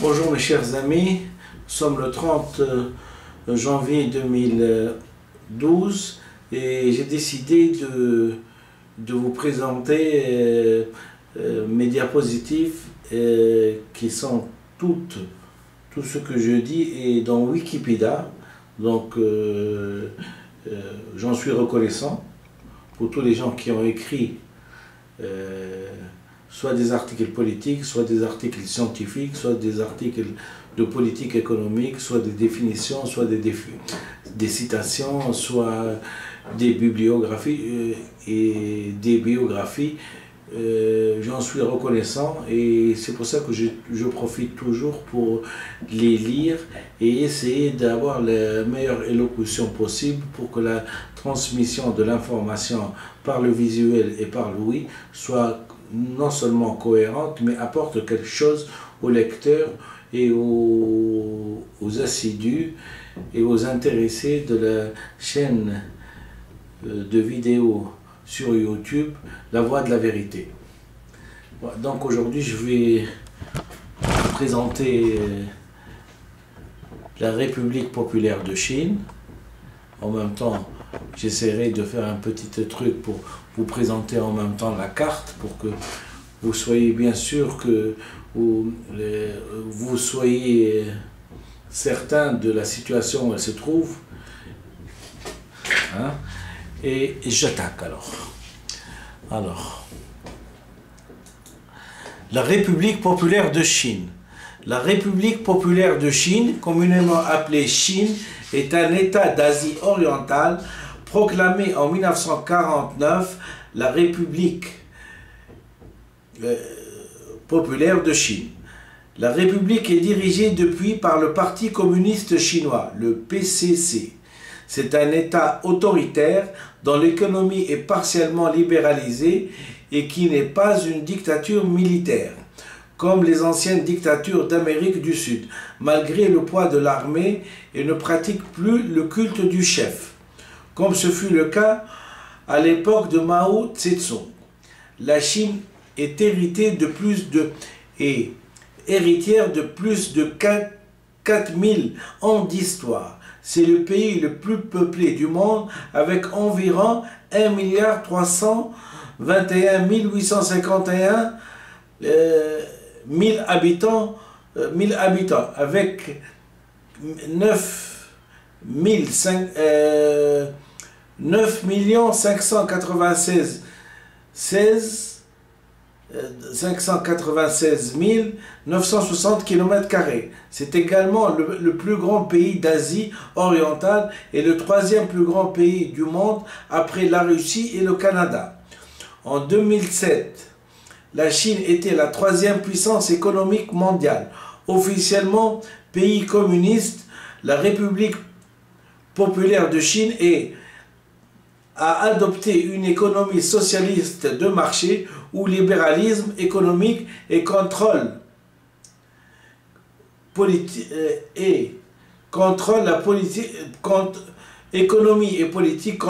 Bonjour mes chers amis, nous sommes le 30 janvier 2012 et j'ai décidé de vous présenter mes diapositives qui sont tout ce que je dis est dans Wikipédia, donc j'en suis reconnaissant pour tous les gens qui ont écrit soit des articles politiques, soit des articles scientifiques, soit des articles de politique économique, soit des définitions, soit des citations, soit des bibliographies et des biographies. J'en suis reconnaissant et c'est pour ça que je profite toujours pour les lire et essayer d'avoir la meilleure élocution possible pour que la transmission de l'information par le visuel et par l'ouïe soit non seulement cohérente, mais apporte quelque chose aux lecteurs et aux assidus et aux intéressés de la chaîne de vidéos sur YouTube, La Voix de la Vérité. Donc aujourd'hui, je vais vous présenter la République populaire de Chine. En même temps, j'essaierai de faire un petit truc pour vous présenter en même temps la carte pour que vous soyez bien sûr que vous soyez certain de la situation où elle se trouve. Hein? Et j'attaque alors. La République populaire de Chine. La République populaire de Chine, communément appelée Chine, est un État d'Asie orientale proclamé en 1949 la République populaire de Chine. La République est dirigée depuis par le Parti communiste chinois, le PCC. C'est un État autoritaire dont l'économie est partiellement libéralisée et qui n'est pas une dictature militaire, comme les anciennes dictatures d'Amérique du Sud, malgré le poids de l'armée et ne pratique plus le culte du chef, comme ce fut le cas à l'époque de Mao Tse-tung. La Chine est héritière de plus de 4000 ans d'histoire. C'est le pays le plus peuplé du monde avec environ 1,321,851 habitants, avec 9 596 960 km². C'est également le plus grand pays d'Asie orientale et le troisième plus grand pays du monde après la Russie et le Canada. En 2007, la Chine était la troisième puissance économique mondiale. Officiellement pays communiste, la République populaire de Chine a adopté une économie socialiste de marché où libéralisme économique et contrôle la politique, économie et politique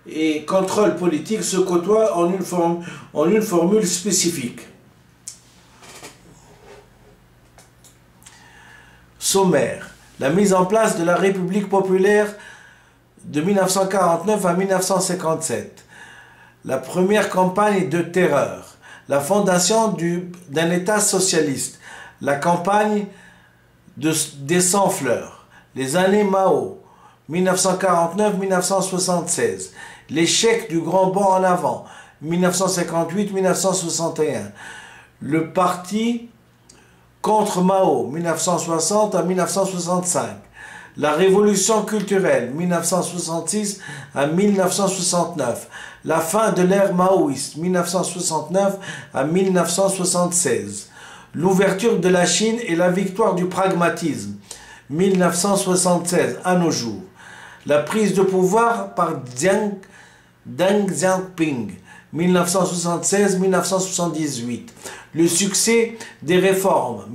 et contrôle politique se côtoient en une formule spécifique. Sommaire. La mise en place de la République populaire de 1949 à 1957. La première campagne de terreur. La fondation d'un État socialiste. La campagne des 100 fleurs. Les années Mao, 1949-1976. L'échec du grand bond en avant, 1958-1961. Le parti contre Mao, 1960 à 1965. La révolution culturelle, 1966 à 1969. La fin de l'ère maoïste, 1969 à 1976. L'ouverture de la Chine et la victoire du pragmatisme, 1976 à nos jours. La prise de pouvoir par Deng Xiaoping, 1976-1978. Le succès des réformes,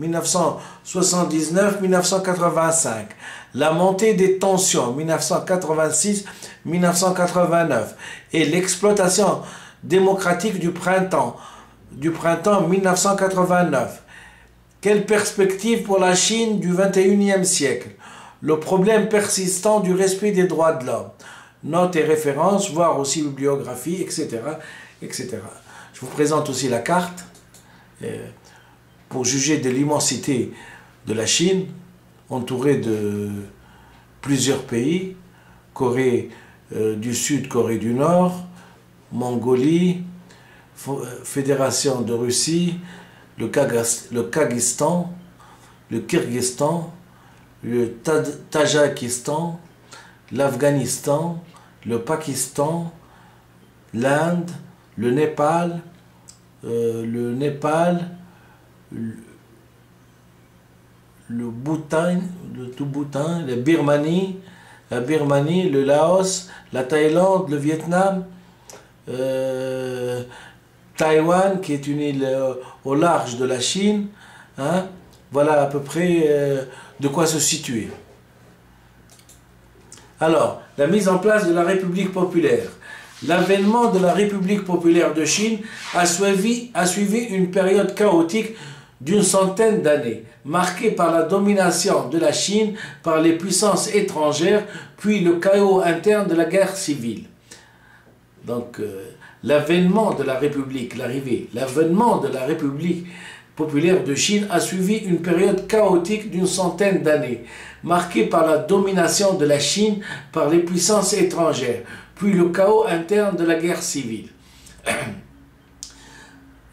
1979-1985. La montée des tensions, 1986-1989. Et l'exploitation démocratique du printemps 1989. Quelle perspective pour la Chine du XXIe siècle? Le problème persistant du respect des droits de l'homme. Notes et références, voire aussi bibliographie, etc., etc. Je vous présente aussi la carte pour juger de l'immensité de la Chine, entourée de plusieurs pays, Corée du Sud, Corée du Nord, Mongolie, Fédération de Russie, le Kyrgyzstan, le Kyrgyzstan, le Tadjikistan, l'Afghanistan, le Pakistan, l'Inde, le Népal, le Bhoutan, la Birmanie, le Laos, la Thaïlande, le Vietnam, Taïwan, qui est une île au large de la Chine. Hein? Voilà à peu près de quoi se situer. Alors, la mise en place de la République populaire. L'avènement de la République populaire de Chine a suivi une période chaotique d'une centaine d'années, marquée par la domination de la Chine par les puissances étrangères, puis le chaos interne de la guerre civile. Donc, l'avènement de la République populaire de Chine a suivi une période chaotique d'une centaine d'années, marquée par la domination de la Chine par les puissances étrangères, puis le chaos interne de la guerre civile.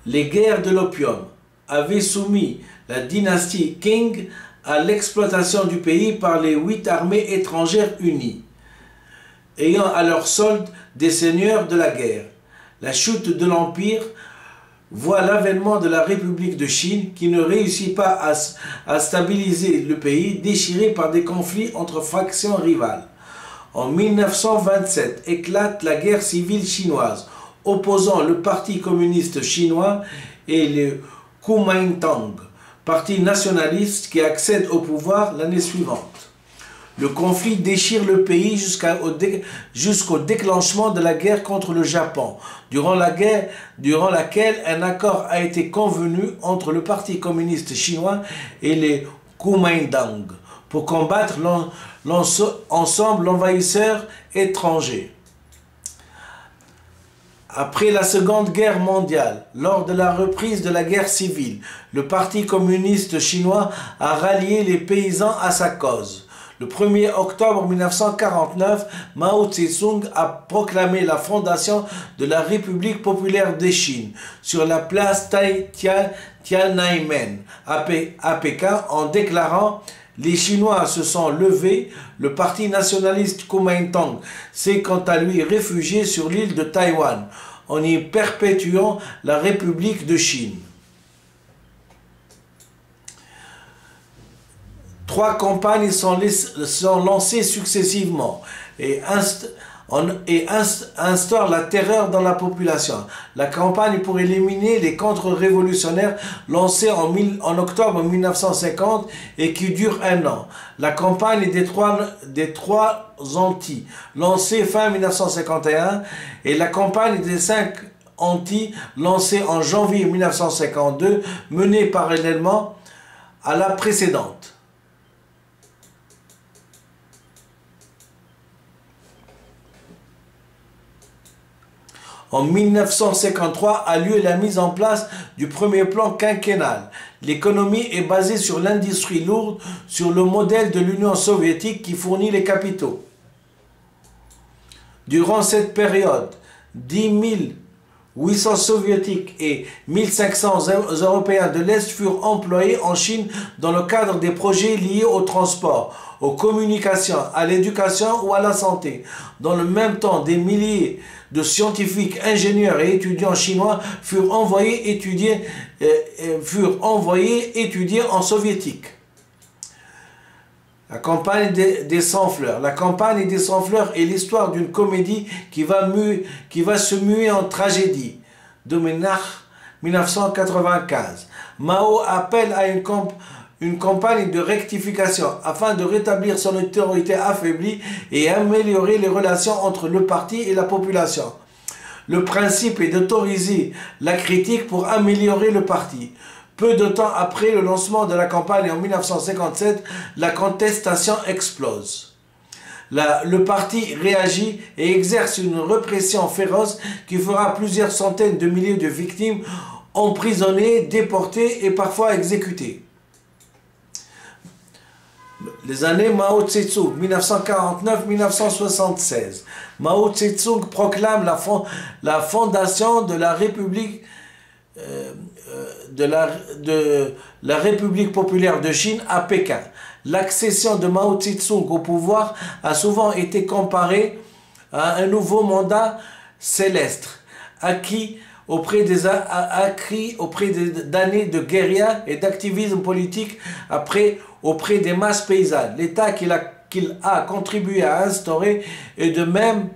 Les guerres de l'opium avaient soumis la dynastie Qing à l'exploitation du pays par les 8 armées étrangères unies, ayant à leur solde des seigneurs de la guerre. La chute de l'Empire voit l'avènement de la République de Chine qui ne réussit pas à stabiliser le pays déchiré par des conflits entre factions rivales. En 1927 éclate la guerre civile chinoise, opposant le Parti communiste chinois et le Kuomintang, parti nationaliste qui accède au pouvoir l'année suivante. Le conflit déchire le pays jusqu'au déclenchement de la guerre contre le Japon, durant laquelle un accord a été convenu entre le Parti communiste chinois et les Kuomintang pour combattre ensemble l'envahisseur étranger. Après la Seconde Guerre mondiale, lors de la reprise de la guerre civile, le Parti communiste chinois a rallié les paysans à sa cause. Le 1er octobre 1949, Mao Tse-tung a proclamé la fondation de la République populaire de Chine sur la place Tiananmen à Pékin en déclarant « Les Chinois se sont levés, le parti nationaliste Kuomintang s'est quant à lui réfugié sur l'île de Taïwan en y perpétuant la République de Chine. » 3 campagnes sont lancées successivement et instaurent la terreur dans la population. La campagne pour éliminer les contre-révolutionnaires lancée en octobre 1950 et qui dure 1 an. La campagne des trois Antilles lancée fin 1951 et la campagne des 5 Antilles lancée en janvier 1952 menée parallèlement à la précédente. En 1953 a lieu la mise en place du premier plan quinquennal. L'économie est basée sur l'industrie lourde, sur le modèle de l'Union soviétique qui fournit les capitaux. Durant cette période, 10 800 soviétiques et 1500 Européens de l'Est furent employés en Chine dans le cadre des projets liés au transport, aux communications, à l'éducation ou à la santé. Dans le même temps, des milliers de scientifiques, ingénieurs et étudiants chinois furent envoyés étudier en soviétique. La campagne des 100 fleurs. La campagne des 100 fleurs est l'histoire d'une comédie qui va se muer en tragédie. De Ménach, 1995. Mao appelle à une campagne de rectification afin de rétablir son autorité affaiblie et améliorer les relations entre le parti et la population. Le principe est d'autoriser la critique pour améliorer le parti. Peu de temps après le lancement de la campagne en 1957, la contestation explose. Le parti réagit et exerce une répression féroce qui fera plusieurs centaines de milliers de victimes emprisonnées, déportées et parfois exécutées. Les années Mao Tse-tung, 1949-1976. Mao Tse-tung proclame la fondation de la République la République populaire de Chine à Pékin. L'accession de Mao Tse-tung au pouvoir a souvent été comparée à un nouveau mandat céleste acquis auprès d'années de guérilla et d'activisme politique auprès des masses paysannes. L'État qu'il a contribué à instaurer est de même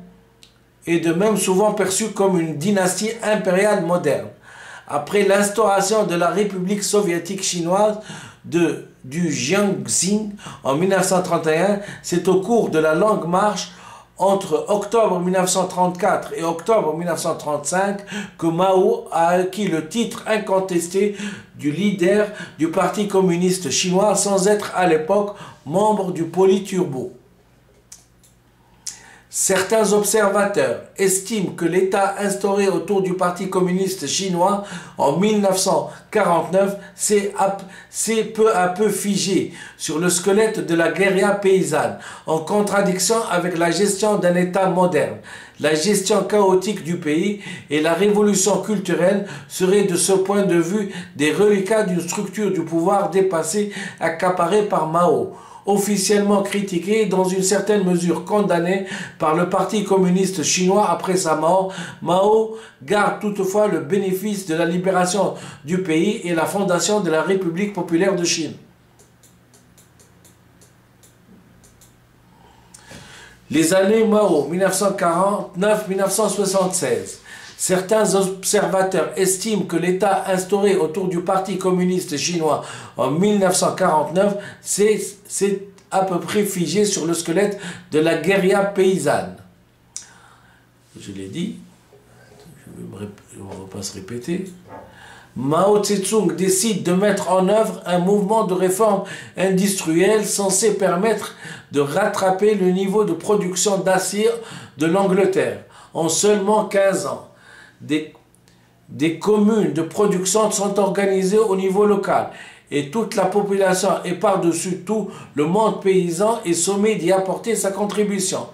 souvent perçu comme une dynastie impériale moderne. Après l'instauration de la République soviétique chinoise du Jiangxi en 1931, c'est au cours de la longue marche entre octobre 1934 et octobre 1935 que Mao a acquis le titre incontesté du leader du Parti communiste chinois sans être à l'époque membre du Politburo. Certains observateurs estiment que l'État instauré autour du Parti communiste chinois en 1949 s'est peu à peu figé sur le squelette de la guérilla paysanne, en contradiction avec la gestion d'un État moderne. La gestion chaotique du pays et la révolution culturelle seraient de ce point de vue des reliquats d'une structure du pouvoir dépassée, accaparée par Mao. Officiellement critiqué et dans une certaine mesure condamné par le Parti communiste chinois après sa mort, Mao garde toutefois le bénéfice de la libération du pays et la fondation de la République populaire de Chine. Les années Mao, 1949-1976. Certains observateurs estiment que l'État instauré autour du Parti communiste chinois en 1949 s'est à peu près figé sur le squelette de la guérilla paysanne. Je l'ai dit, on ne va pas se répéter. Mao Tse-tung décide de mettre en œuvre un mouvement de réforme industrielle censé permettre de rattraper le niveau de production d'acier de l'Angleterre en seulement 15 ans. Des communes de production sont organisées au niveau local et toute la population et par-dessus tout le monde paysan est sommé d'y apporter sa contribution.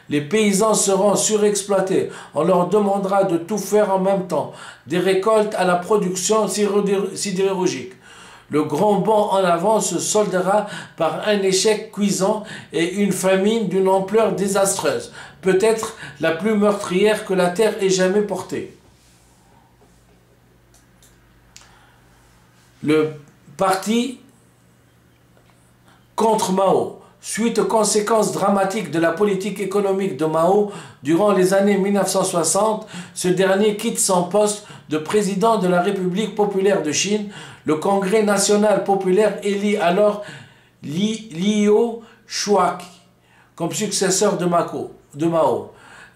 Les paysans seront surexploités, on leur demandera de tout faire en même temps, des récoltes à la production sidérurgique. Le grand bond en avant se soldera par un échec cuisant et une famine d'une ampleur désastreuse, peut-être la plus meurtrière que la terre ait jamais portée. Le parti contre Mao. Suite aux conséquences dramatiques de la politique économique de Mao durant les années 1960, ce dernier quitte son poste de président de la République populaire de Chine. Le Congrès national populaire élit alors Liu Shuai comme successeur de Mao.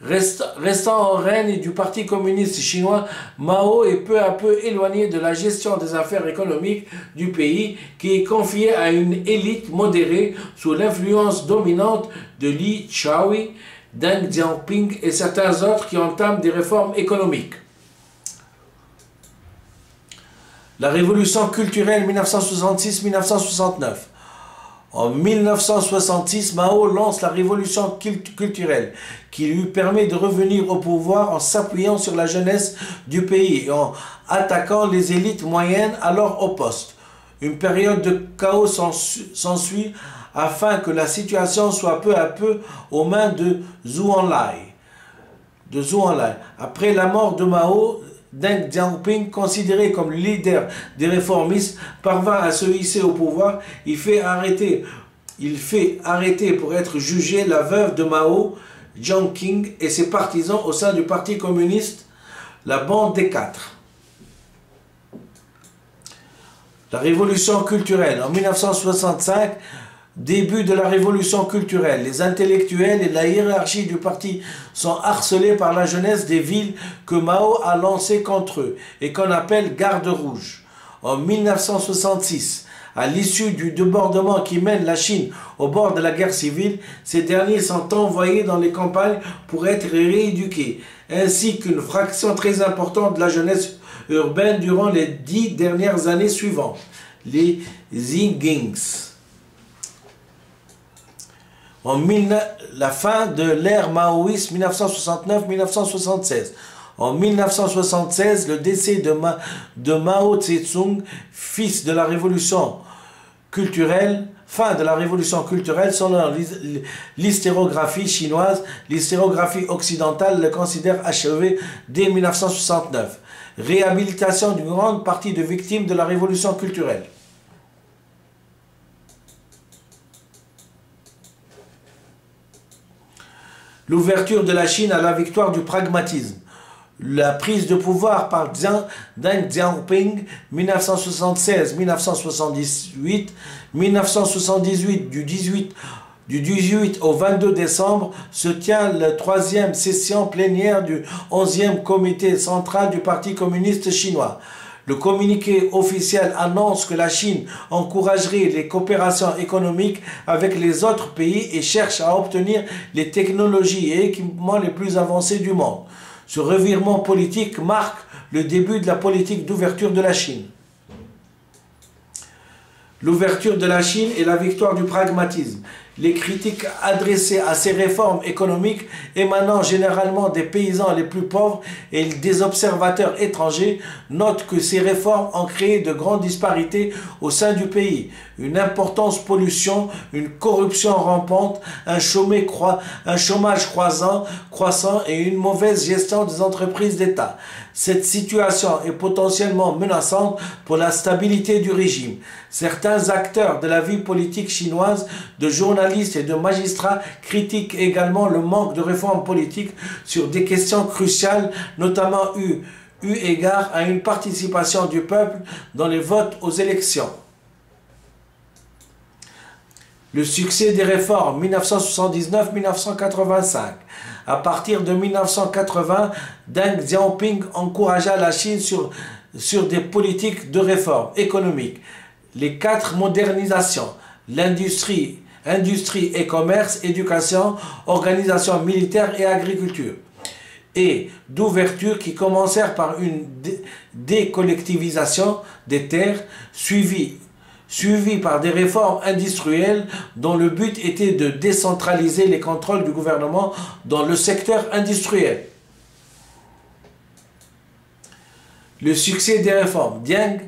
Restant en règne du Parti communiste chinois, Mao est peu à peu éloigné de la gestion des affaires économiques du pays qui est confiée à une élite modérée sous l'influence dominante de Li Qiaohui, Deng Xiaoping et certains autres qui entament des réformes économiques. La révolution culturelle 1966-1969. En 1966, Mao lance la révolution culturelle qui lui permet de revenir au pouvoir en s'appuyant sur la jeunesse du pays et en attaquant les élites moyennes alors au poste. Une période de chaos s'ensuit afin que la situation soit peu à peu aux mains de Zhou Enlai. Après la mort de Mao, Deng Xiaoping, considéré comme le leader des réformistes, parvint à se hisser au pouvoir. Il fait arrêter pour être jugé la veuve de Mao, Jiang Qing, et ses partisans au sein du Parti communiste, la Bande des Quatre. La révolution culturelle en 1965. Début de la révolution culturelle, les intellectuels et la hiérarchie du parti sont harcelés par la jeunesse des villes que Mao a lancées contre eux et qu'on appelle garde rouge. En 1966, à l'issue du débordement qui mène la Chine au bord de la guerre civile, ces derniers sont envoyés dans les campagnes pour être rééduqués, ainsi qu'une fraction très importante de la jeunesse urbaine durant les 10 dernières années suivantes, les Zigings. La fin de l'ère maoïste 1969-1976. En 1976, le décès de Mao Tse-tung, fils de la révolution culturelle, fin de la révolution culturelle, selon l'historiographie chinoise, l'historiographie occidentale le considère achevé dès 1969. Réhabilitation d'une grande partie de victimes de la révolution culturelle. L'ouverture de la Chine à la victoire du pragmatisme. La prise de pouvoir par Deng Xiaoping, 1976-1978, 1978 du 18 au 22 décembre, se tient la 3e session plénière du 11e comité central du Parti communiste chinois. Le communiqué officiel annonce que la Chine encouragerait les coopérations économiques avec les autres pays et cherche à obtenir les technologies et équipements les plus avancés du monde. Ce revirement politique marque le début de la politique d'ouverture de la Chine. L'ouverture de la Chine et la victoire du pragmatisme. Les critiques adressées à ces réformes économiques émanant généralement des paysans les plus pauvres et des observateurs étrangers notent que ces réformes ont créé de grandes disparités au sein du pays, une importante pollution, une corruption rampante, un chômage croissant et une mauvaise gestion des entreprises d'État. Cette situation est potentiellement menaçante pour la stabilité du régime. Certains acteurs de la vie politique chinoise, de journalistes et de magistrats critiquent également le manque de réformes politiques sur des questions cruciales, notamment eu égard à une participation du peuple dans les votes aux élections. Le succès des réformes 1979-1985. À partir de 1980, Deng Xiaoping encouragea la Chine sur des politiques de réforme économique. Les 4 modernisations, l'industrie et commerce, éducation, organisation militaire et agriculture, et d'ouverture qui commencèrent par une décollectivisation des terres, suivie par des réformes industrielles dont le but était de décentraliser les contrôles du gouvernement dans le secteur industriel. Le succès des réformes. Deng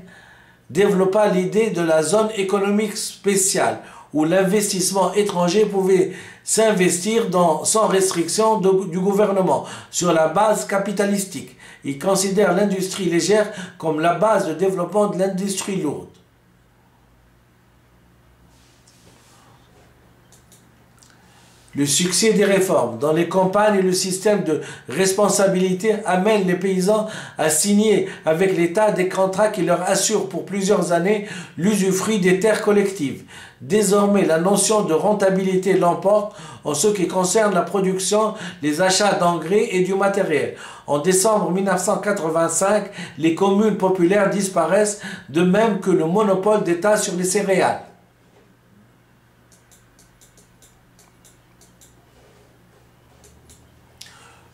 développa l'idée de la zone économique spéciale où l'investissement étranger pouvait s'investir sans restriction du gouvernement sur la base capitalistique. Il considère l'industrie légère comme la base de développement de l'industrie lourde. Le succès des réformes dans les campagnes et le système de responsabilité amène les paysans à signer avec l'État des contrats qui leur assurent pour plusieurs années l'usufruit des terres collectives. Désormais, la notion de rentabilité l'emporte en ce qui concerne la production, les achats d'engrais et du matériel. En décembre 1985, les communes populaires disparaissent, de même que le monopole d'État sur les céréales.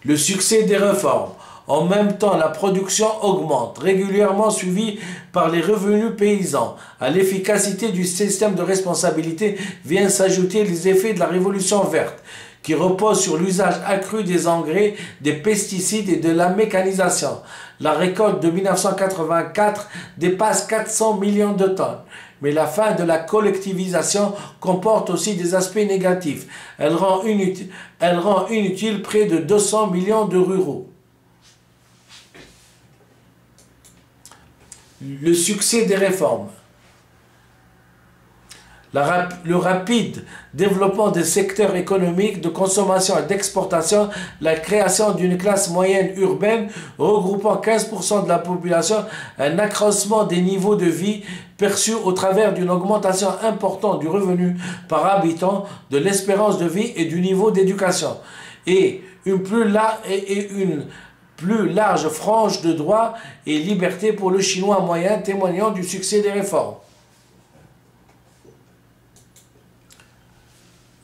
Le succès des réformes. En même temps, la production augmente, régulièrement suivie par les revenus paysans. À l'efficacité du système de responsabilité viennent s'ajouter les effets de la révolution verte, qui repose sur l'usage accru des engrais, des pesticides et de la mécanisation. La récolte de 1984 dépasse 400 millions de tonnes. Mais la fin de la collectivisation comporte aussi des aspects négatifs. Elle rend inutile près de 200 millions de ruraux. Le succès des réformes. Le rapide développement des secteurs économiques de consommation et d'exportation, la création d'une classe moyenne urbaine regroupant 15% de la population, un accroissement des niveaux de vie perçus au travers d'une augmentation importante du revenu par habitant, de l'espérance de vie et du niveau d'éducation, et une plus large frange de droits et libertés pour le Chinois moyen, témoignant du succès des réformes.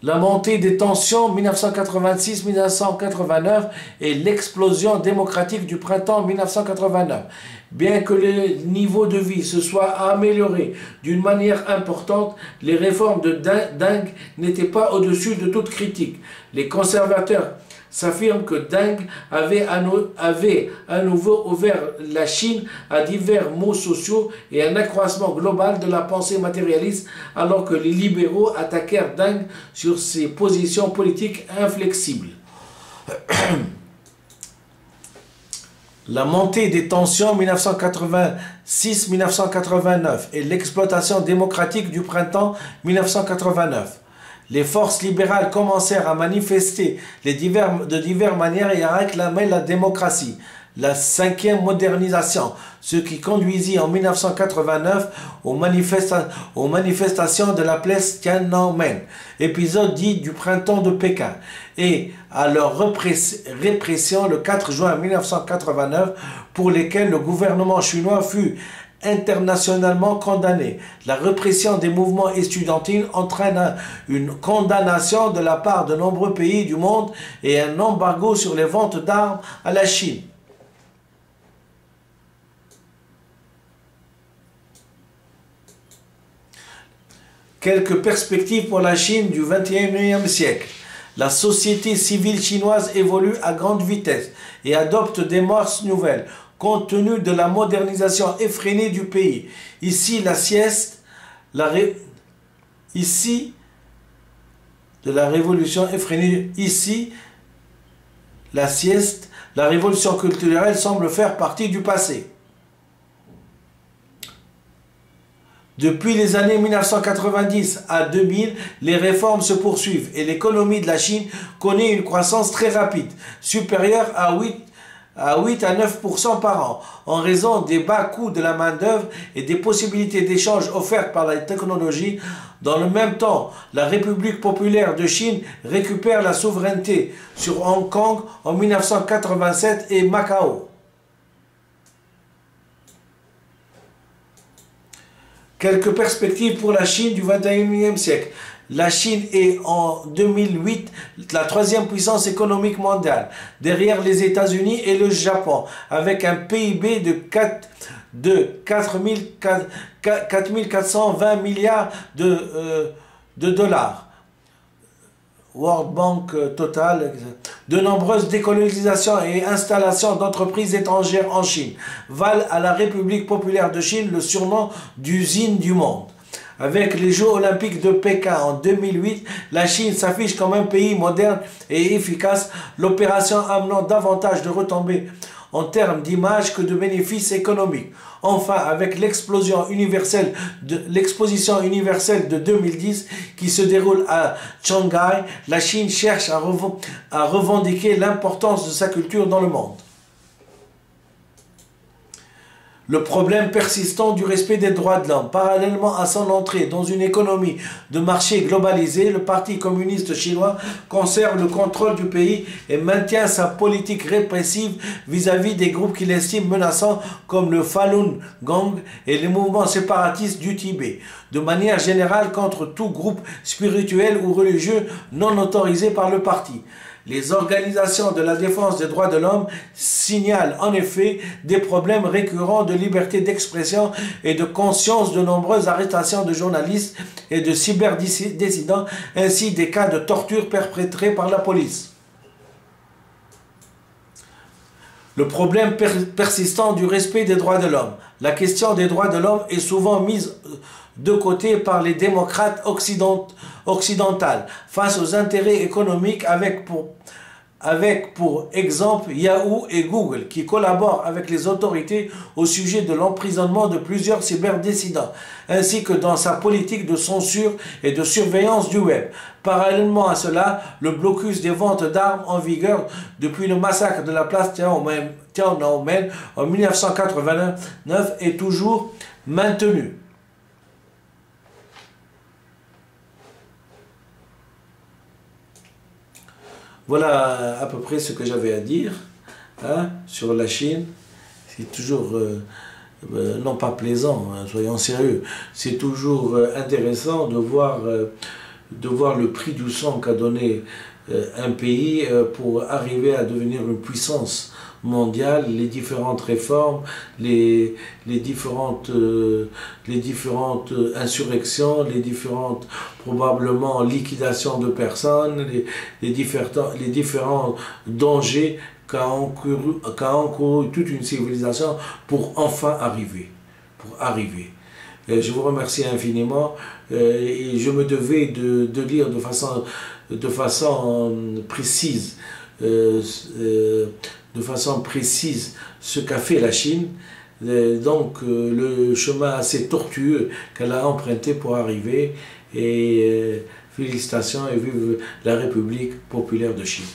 La montée des tensions 1986-1989 et l'explosion démocratique du printemps 1989. Bien que le niveau de vie se soit amélioré d'une manière importante, les réformes de Deng n'étaient pas au-dessus de toute critique. Les conservateurs s'affirment que Deng avait à nouveau ouvert la Chine à divers maux sociaux et un accroissement global de la pensée matérialiste, alors que les libéraux attaquèrent Deng sur ses positions politiques inflexibles. La montée des tensions 1986-1989 et l'exploitation démocratique du printemps 1989. Les forces libérales commencèrent à manifester de diverses manières et à réclamer la démocratie, la cinquième modernisation, ce qui conduisit en 1989 aux manifestations de la place Tiananmen, épisode dit du printemps de Pékin, et à leur répression le 4 juin 1989, pour lesquelles le gouvernement chinois fut internationalement condamné. La répression des mouvements estudiantins entraîna une condamnation de la part de nombreux pays du monde et un embargo sur les ventes d'armes à la Chine. Quelques perspectives pour la Chine du XXIe siècle. La société civile chinoise évolue à grande vitesse et adopte des mœurs nouvelles, compte tenu de la modernisation effrénée du pays. Ici, la sieste, de la révolution effrénée, la sieste, la révolution culturelle semble faire partie du passé. Depuis les années 1990 à 2000, les réformes se poursuivent et l'économie de la Chine connaît une croissance très rapide, supérieure à 8 à 9% par an, en raison des bas coûts de la main-d'œuvre et des possibilités d'échange offertes par la technologie. Dans le même temps, la République populaire de Chine récupère la souveraineté sur Hong Kong en 1987 et Macao. Quelques perspectives pour la Chine du XXIe siècle. La Chine est en 2008 la troisième puissance économique mondiale, derrière les États-Unis et le Japon, avec un PIB de 4 420 milliards de dollars. World Bank Total. De nombreuses décolonisations et installations d'entreprises étrangères en Chine valent à la République populaire de Chine le surnom d'usine du monde. Avec les Jeux olympiques de Pékin en 2008, la Chine s'affiche comme un pays moderne et efficace, l'opération amenant davantage de retombées en termes d'image que de bénéfices économiques. Enfin, avec l'exposition universelle de 2010 qui se déroule à Shanghai, la Chine cherche à revendiquer l'importance de sa culture dans le monde. Le problème persistant du respect des droits de l'homme. Parallèlement à son entrée dans une économie de marché globalisée, le Parti communiste chinois conserve le contrôle du pays et maintient sa politique répressive vis-à-vis des groupes qu'il estime menaçants comme le Falun Gong et les mouvements séparatistes du Tibet. De manière générale contre tout groupe spirituel ou religieux non autorisé par le parti. Les organisations de la défense des droits de l'homme signalent en effet des problèmes récurrents de liberté d'expression et de conscience, de nombreuses arrestations de journalistes et de cyberdissidents, ainsi des cas de torture perpétrés par la police. Le problème persistant du respect des droits de l'homme. La question des droits de l'homme est souvent mise de côté par les démocrates occidentales face aux intérêts économiques avec pour exemple Yahoo et Google qui collaborent avec les autorités au sujet de l'emprisonnement de plusieurs cyberdissidents, ainsi que dans sa politique de censure et de surveillance du web. Parallèlement à cela, le blocus des ventes d'armes en vigueur depuis le massacre de la place Tiananmen en 1989 est toujours maintenu. Voilà à peu près ce que j'avais à dire. hein, sur la Chine, c'est toujours, non pas plaisant, hein, soyons sérieux, c'est toujours intéressant de voir le prix du sang qu'a donné un pays pour arriver à devenir une puissance mondiale, les différentes réformes, les différentes insurrections, les différentes probablement liquidations de personnes, les différents dangers qu'a encouru toute une civilisation pour enfin arriver. Je vous remercie infiniment et je me devais de lire de façon précise ce qu'a fait la Chine, le chemin assez tortueux qu'elle a emprunté pour arriver, et félicitations et vive la République populaire de Chine.